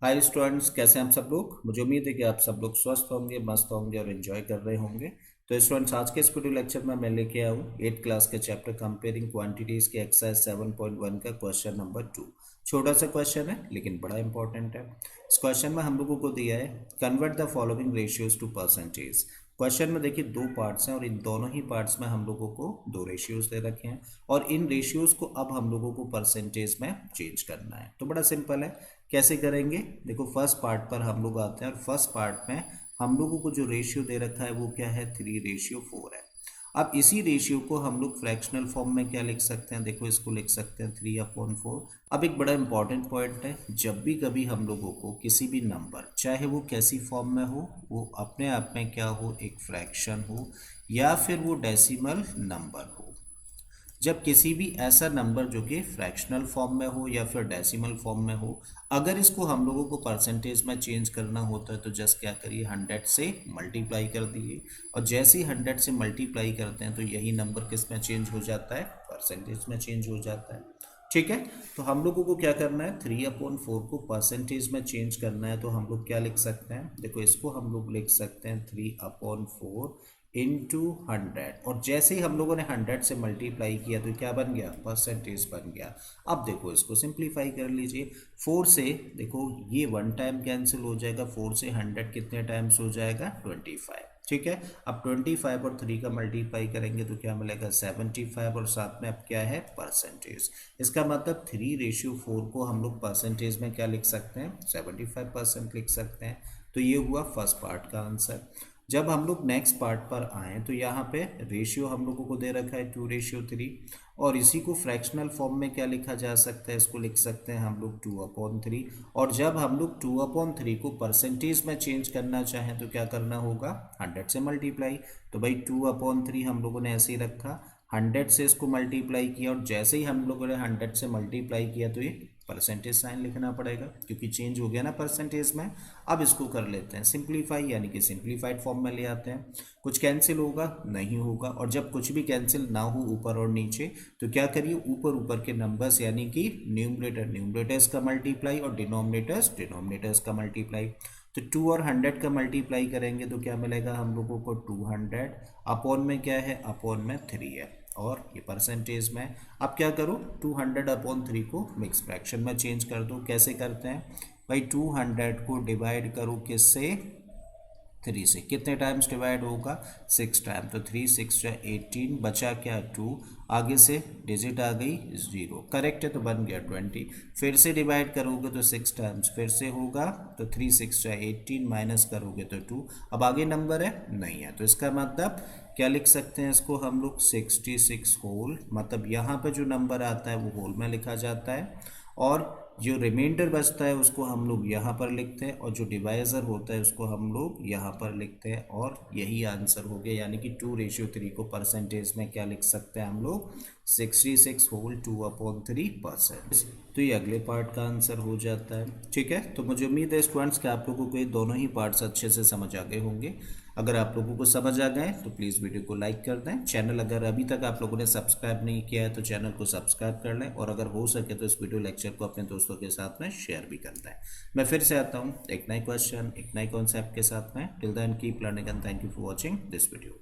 Hi students, कैसे हैं आप सब लोग। मुझे उम्मीद है कि आप सब लोग स्वस्थ होंगे, मस्त होंगे और एंजॉय कर रहे होंगे। तो स्टूडेंट्स, आज के इस वीडियो लेक्चर में मैं लेके आया हूँ 8th क्लास के चैप्टर कंपेयरिंग क्वांटिटीज के एक्सरसाइज 7.1 का क्वेश्चन नंबर 2। छोटा सा क्वेश्चन है लेकिन बड़ा इंपॉर्टेंट है। इस क्वेश्चन में हम लोगों को दिया है convert the following ratios to percentage. Question में देखिए दो पार्ट्स हैं और इन दोनों ही पार्ट्स में हम लोगों को दो रेशियोज दे रखे हैं और इन रेशियोज को अब हम लोगों को परसेंटेज में चेंज करना है। तो बड़ा सिंपल है, कैसे करेंगे। देखो फर्स्ट पार्ट पर हम लोग आते हैं और फर्स्ट पार्ट में हम लोगों को जो रेशियो दे रखा है वो क्या है, 3:4 है। अब इसी रेशियो को हम लोग फ्रैक्शनल फॉर्म में क्या लिख सकते हैं, देखो इसको लिख सकते हैं 3/4। अब एक बड़ा इंपॉर्टेंट पॉइंट है, जब भी कभी हम लोगों को किसी भी नंबर, चाहे वो कैसी फॉर्म में हो, वो अपने आप में क्या हो, एक फ्रैक्शन हो या फिर वो डेसिमल नंबर हो, जब किसी भी ऐसा नंबर जो कि फ्रैक्शनल फॉर्म में हो या फिर डेसिमल फॉर्म में हो, अगर इसको हम लोगों को परसेंटेज में चेंज करना होता है तो जस्ट क्या करिए, 100 से मल्टीप्लाई कर दिए और जैसे ही 100 से मल्टीप्लाई करते हैं तो यही नंबर किस में चेंज हो जाता है, परसेंटेज में चेंज हो जाता है। ठीक है, तो हम लोगों को क्या करना है, 3/4 को परसेंटेज में चेंज करना है। तो हम लोग क्या लिख सकते हैं, देखो इसको हम लोग लिख सकते हैं 3/4 इंटू 100 और जैसे ही हम लोगों ने 100 से मल्टीप्लाई किया तो क्या बन गया, परसेंटेज बन गया। अब देखो इसको सिंप्लीफाई कर लीजिए। 4 से देखो ये 1 टाइम कैंसिल हो जाएगा, 4 से 100 कितने टाइम्स हो जाएगा, 25। ठीक है, अब 25 और 3 का मल्टीप्लाई करेंगे तो क्या मिलेगा, 75 और साथ में अब क्या है, परसेंटेज। इसका मतलब 3:4 को हम लोग परसेंटेज में क्या लिख सकते हैं, 75% लिख सकते हैं। तो ये हुआ फर्स्ट पार्ट का आंसर। जब हम लोग नेक्स्ट पार्ट पर आए तो यहाँ पे रेशियो हम लोगों को दे रखा है 2:3 और इसी को फ्रैक्शनल फॉर्म में क्या लिखा जा सकता है, इसको लिख सकते हैं हम लोग 2/3। और जब हम लोग 2/3 को परसेंटेज में चेंज करना चाहें तो क्या करना होगा, 100 से मल्टीप्लाई। तो भाई 2/3 हम लोगों ने ऐसे ही रखा, 100 से इसको मल्टीप्लाई किया और जैसे ही हम लोगों ने 100 से मल्टीप्लाई किया तो ये परसेंटेज साइन लिखना पड़ेगा क्योंकि चेंज हो गया ना परसेंटेज में। अब इसको कर लेते हैं सिंप्लीफाई, यानी कि सिंप्लीफाइड फॉर्म में ले आते हैं। कुछ कैंसिल होगा, नहीं होगा। और जब कुछ भी कैंसिल ना हो ऊपर और नीचे तो क्या करिए, ऊपर ऊपर के नंबर्स यानी कि न्यूमरेटर न्यूमरेटर्स का मल्टीप्लाई और डिनोमिनेटर्स डिनोमिनेटर्स का मल्टीप्लाई। तो 2 और 100 का मल्टीप्लाई करेंगे तो क्या मिलेगा हम लोगों को, 200 अपॉन में क्या है, अपॉन में 3 है और ये परसेंटेज में। अब क्या करो, 200/3 को मिक्स फ्रैक्शन में चेंज कर दो। कैसे करते हैं भाई, 200 को डिवाइड करो किससे, 3 से। कितने टाइम्स डिवाइड होगा, 6 टाइम। तो 3 6 18, बचा क्या 2, आगे से डिजिट आ गई 0, करेक्ट है तो बन गया 20। फिर से डिवाइड करोगे तो 6 टाइम्स फिर से होगा, तो 3 6 18 माइनस करोगे तो 2। अब आगे नंबर है, नहीं है, तो इसका मतलब क्या लिख सकते हैं इसको हम लोग, 66 होल। मतलब यहाँ पे जो नंबर आता है वो होल में लिखा जाता है और जो रिमाइंडर बचता है उसको हम लोग यहाँ पर लिखते हैं और जो डिवाइजर होता है उसको हम लोग यहाँ पर लिखते हैं और यही आंसर हो गया। यानी कि 2:3 को परसेंटेज में क्या लिख सकते हैं हम लोग, 66 होल 2/3%। तो ये अगले पार्ट का आंसर हो जाता है। ठीक है, तो मुझे उम्मीद है स्टूडेंट्स कि आप लोगों को ये दोनों ही पार्ट्स अच्छे से समझ आ गए होंगे। अगर आप लोगों को समझ आ गए तो प्लीज़ वीडियो को लाइक कर दें। चैनल अगर अभी तक आप लोगों ने सब्सक्राइब नहीं किया है तो चैनल को सब्सक्राइब कर लें और अगर हो सके तो इस वीडियो लेक्चर को अपने दोस्तों के साथ में शेयर भी कर दें। मैं फिर से आता हूँ एक नए क्वेश्चन, एक नए कॉन्सेप्ट के साथ में। Till then keep learning and thank you for watching this video.